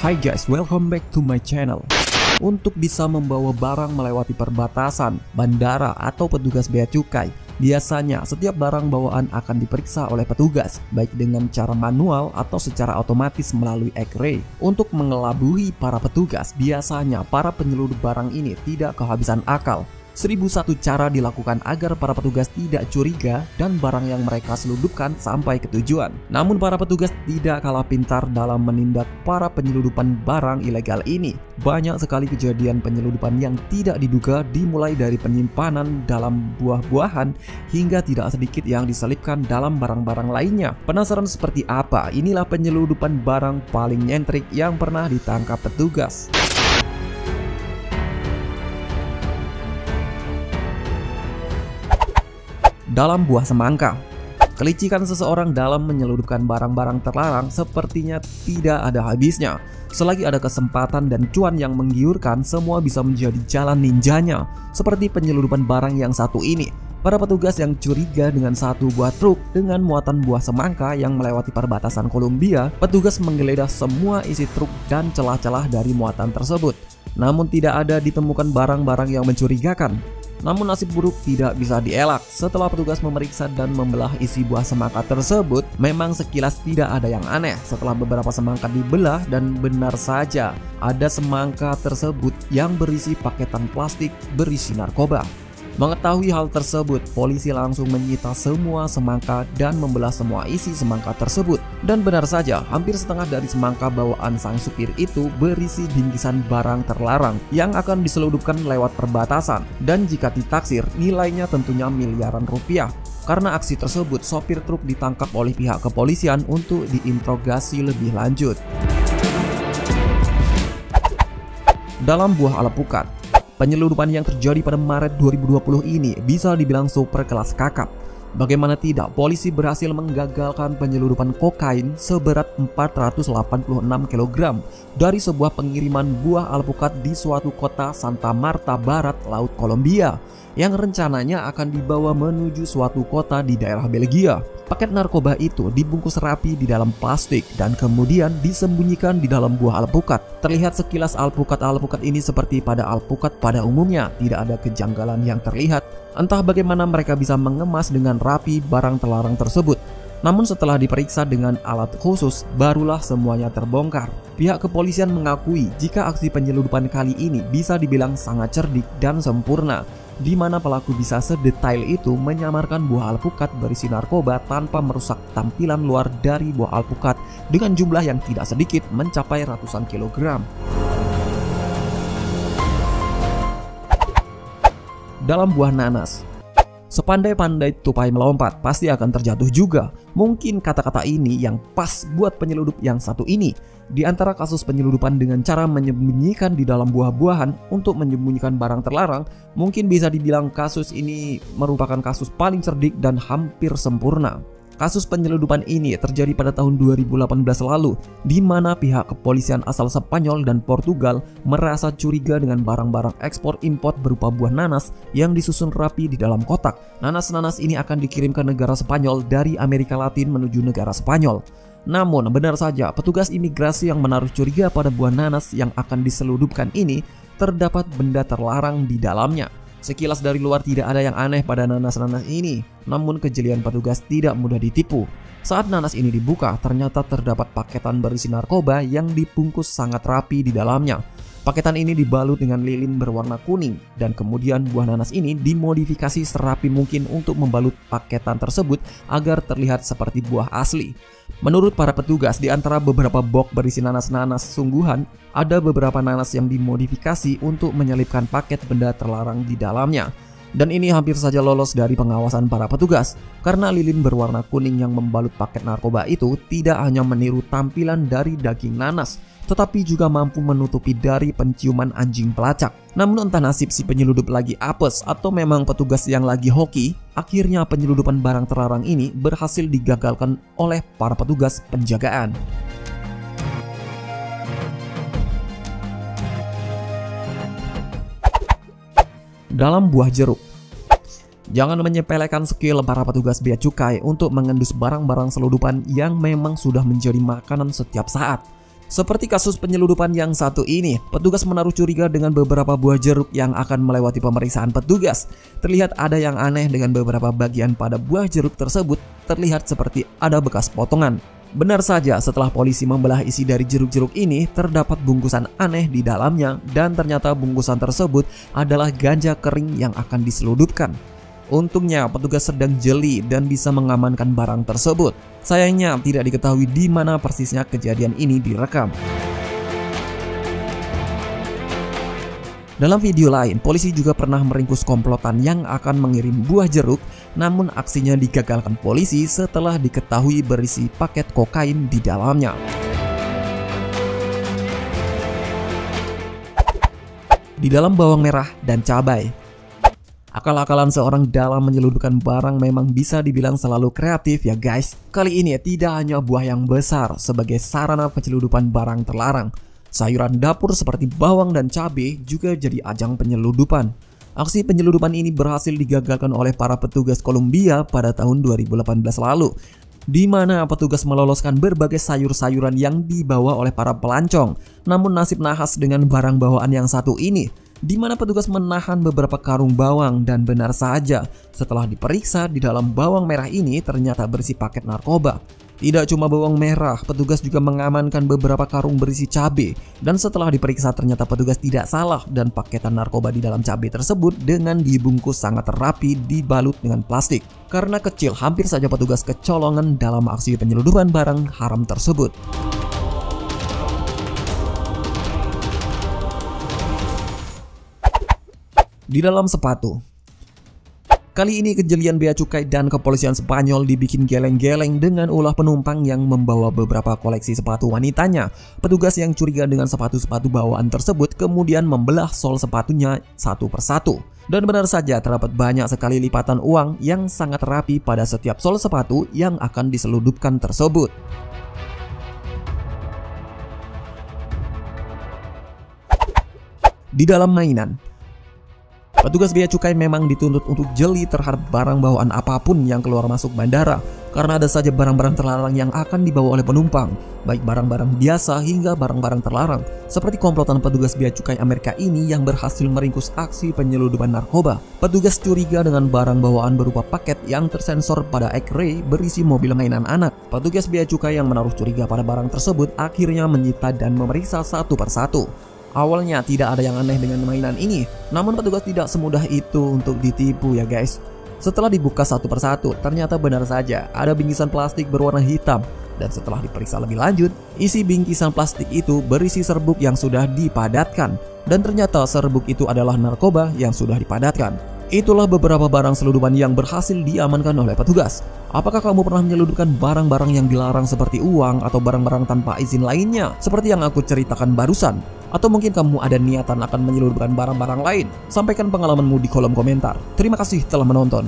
Hai guys, welcome back to my channel. Untuk bisa membawa barang melewati perbatasan, bandara, atau petugas bea cukai, biasanya setiap barang bawaan akan diperiksa oleh petugas, baik dengan cara manual atau secara otomatis melalui X-ray. Untuk mengelabui para petugas, biasanya para penyelundup barang ini tidak kehabisan akal. 1001 cara dilakukan agar para petugas tidak curiga dan barang yang mereka selundupkan sampai ke tujuan. Namun para petugas tidak kalah pintar dalam menindak para penyelundupan barang ilegal ini. Banyak sekali kejadian penyelundupan yang tidak diduga, dimulai dari penyimpanan dalam buah-buahan hingga tidak sedikit yang diselipkan dalam barang-barang lainnya. Penasaran seperti apa? Inilah penyelundupan barang paling nyentrik yang pernah ditangkap petugas. Dalam buah semangka, kelicikan seseorang dalam menyelundupkan barang-barang terlarang sepertinya tidak ada habisnya. Selagi ada kesempatan dan cuan yang menggiurkan, semua bisa menjadi jalan ninjanya. Seperti penyelundupan barang yang satu ini. Para petugas yang curiga dengan satu buah truk dengan muatan buah semangka yang melewati perbatasan Kolombia, petugas menggeledah semua isi truk dan celah-celah dari muatan tersebut. Namun tidak ada ditemukan barang-barang yang mencurigakan. Namun nasib buruk tidak bisa dielak. Setelah petugas memeriksa dan membelah isi buah semangka tersebut, memang sekilas tidak ada yang aneh. Setelah beberapa semangka dibelah, dan benar saja ada semangka tersebut yang berisi paketan plastik berisi narkoba. Mengetahui hal tersebut, polisi langsung menyita semua semangka dan membelah semua isi semangka tersebut. Dan benar saja, hampir setengah dari semangka bawaan sang supir itu berisi bingkisan barang terlarang yang akan diselundupkan lewat perbatasan. Dan jika ditaksir, nilainya tentunya miliaran rupiah. Karena aksi tersebut, sopir truk ditangkap oleh pihak kepolisian untuk diinterogasi lebih lanjut. Dalam buah alpukat, penyelundupan yang terjadi pada Maret 2020 ini bisa dibilang super kelas kakap. Bagaimana tidak, polisi berhasil menggagalkan penyelundupan kokain seberat 486 kg dari sebuah pengiriman buah alpukat di suatu kota Santa Marta Barat, Laut Kolombia, yang rencananya akan dibawa menuju suatu kota di daerah Belgia. Paket narkoba itu dibungkus rapi di dalam plastik dan kemudian disembunyikan di dalam buah alpukat. Terlihat sekilas alpukat-alpukat ini seperti pada alpukat pada umumnya, tidak ada kejanggalan yang terlihat. Entah bagaimana mereka bisa mengemas dengan rapi barang terlarang tersebut. Namun setelah diperiksa dengan alat khusus, barulah semuanya terbongkar. Pihak kepolisian mengakui jika aksi penyelundupan kali ini bisa dibilang sangat cerdik dan sempurna, di mana pelaku bisa sedetail itu menyamarkan buah alpukat berisi narkoba tanpa merusak tampilan luar dari buah alpukat dengan jumlah yang tidak sedikit mencapai ratusan kilogram. Dalam buah nanas, sepandai-pandai tupai melompat, pasti akan terjatuh juga. Mungkin kata-kata ini yang pas buat penyelundup yang satu ini. Di antara kasus penyelundupan dengan cara menyembunyikan di dalam buah-buahan untuk menyembunyikan barang terlarang, mungkin bisa dibilang kasus ini merupakan kasus paling cerdik dan hampir sempurna. Kasus penyelundupan ini terjadi pada tahun 2018 lalu, di mana pihak kepolisian asal Spanyol dan Portugal merasa curiga dengan barang-barang ekspor impor berupa buah nanas yang disusun rapi di dalam kotak. Nanas-nanas ini akan dikirim ke negara Spanyol dari Amerika Latin menuju negara Spanyol. Namun benar saja, petugas imigrasi yang menaruh curiga pada buah nanas yang akan diselundupkan ini terdapat benda terlarang di dalamnya. Sekilas dari luar tidak ada yang aneh pada nanas-nanas ini, namun kejelian petugas tidak mudah ditipu. Saat nanas ini dibuka, ternyata terdapat paketan berisi narkoba yang dibungkus sangat rapi di dalamnya. Paketan ini dibalut dengan lilin berwarna kuning, dan kemudian buah nanas ini dimodifikasi serapi mungkin untuk membalut paketan tersebut agar terlihat seperti buah asli. Menurut para petugas, di antara beberapa box berisi nanas-nanas sungguhan, ada beberapa nanas yang dimodifikasi untuk menyelipkan paket benda terlarang di dalamnya. Dan ini hampir saja lolos dari pengawasan para petugas, karena lilin berwarna kuning yang membalut paket narkoba itu tidak hanya meniru tampilan dari daging nanas, tetapi juga mampu menutupi dari penciuman anjing pelacak. Namun entah nasib si penyelundup lagi apes atau memang petugas yang lagi hoki, akhirnya penyelundupan barang terlarang ini berhasil digagalkan oleh para petugas penjagaan. Dalam buah jeruk, jangan menyepelekan skill para petugas bea cukai untuk mengendus barang-barang selundupan yang memang sudah menjadi makanan setiap saat. Seperti kasus penyeludupan yang satu ini, petugas menaruh curiga dengan beberapa buah jeruk yang akan melewati pemeriksaan petugas. Terlihat ada yang aneh dengan beberapa bagian pada buah jeruk tersebut, terlihat seperti ada bekas potongan. Benar saja, setelah polisi membelah isi dari jeruk-jeruk ini, terdapat bungkusan aneh di dalamnya dan ternyata bungkusan tersebut adalah ganja kering yang akan diseludupkan. Untungnya petugas sedang jeli dan bisa mengamankan barang tersebut. Sayangnya tidak diketahui di mana persisnya kejadian ini direkam. Dalam video lain, polisi juga pernah meringkus komplotan yang akan mengirim buah jeruk, namun aksinya digagalkan polisi setelah diketahui berisi paket kokain di dalamnya. Di dalam bawang merah dan cabai. Akal-akalan seorang dalam menyelundupkan barang memang bisa dibilang selalu kreatif ya guys. Kali ini tidak hanya buah yang besar sebagai sarana penyeludupan barang terlarang. Sayuran dapur seperti bawang dan cabai juga jadi ajang penyeludupan. Aksi penyeludupan ini berhasil digagalkan oleh para petugas Kolombia pada tahun 2018 lalu, di mana petugas meloloskan berbagai sayur-sayuran yang dibawa oleh para pelancong. Namun nasib nahas dengan barang bawaan yang satu ini, di mana petugas menahan beberapa karung bawang dan benar saja setelah diperiksa di dalam bawang merah ini ternyata berisi paket narkoba. Tidak cuma bawang merah, petugas juga mengamankan beberapa karung berisi cabai dan setelah diperiksa ternyata petugas tidak salah dan paketan narkoba di dalam cabai tersebut dengan dibungkus sangat rapi dibalut dengan plastik. Karena kecil, hampir saja petugas kecolongan dalam aksi penyeludupan barang haram tersebut. Di dalam sepatu. Kali ini kejelian bea cukai dan kepolisian Spanyol dibikin geleng-geleng dengan ulah penumpang yang membawa beberapa koleksi sepatu wanitanya. Petugas yang curiga dengan sepatu-sepatu bawaan tersebut kemudian membelah sol sepatunya satu persatu. Dan benar saja terdapat banyak sekali lipatan uang yang sangat rapi pada setiap sol sepatu yang akan diseludupkan tersebut. Di dalam mainan. Petugas bea cukai memang dituntut untuk jeli terhadap barang bawaan apapun yang keluar masuk bandara, karena ada saja barang-barang terlarang yang akan dibawa oleh penumpang, baik barang-barang biasa hingga barang-barang terlarang, seperti komplotan petugas bea cukai Amerika ini yang berhasil meringkus aksi penyeludupan narkoba. Petugas curiga dengan barang bawaan berupa paket yang tersensor pada X-ray berisi mobil mainan anak. Petugas bea cukai yang menaruh curiga pada barang tersebut akhirnya menyita dan memeriksa satu persatu. Awalnya tidak ada yang aneh dengan mainan ini, namun petugas tidak semudah itu untuk ditipu ya guys. Setelah dibuka satu persatu, ternyata benar saja ada bingkisan plastik berwarna hitam. Dan setelah diperiksa lebih lanjut, isi bingkisan plastik itu berisi serbuk yang sudah dipadatkan. Dan ternyata serbuk itu adalah narkoba yang sudah dipadatkan. Itulah beberapa barang seludupan yang berhasil diamankan oleh petugas. Apakah kamu pernah menyeludupkan barang-barang yang dilarang seperti uang atau barang-barang tanpa izin lainnya seperti yang aku ceritakan barusan? Atau mungkin kamu ada niatan akan menyeludupkan barang-barang lain? Sampaikan pengalamanmu di kolom komentar. Terima kasih telah menonton.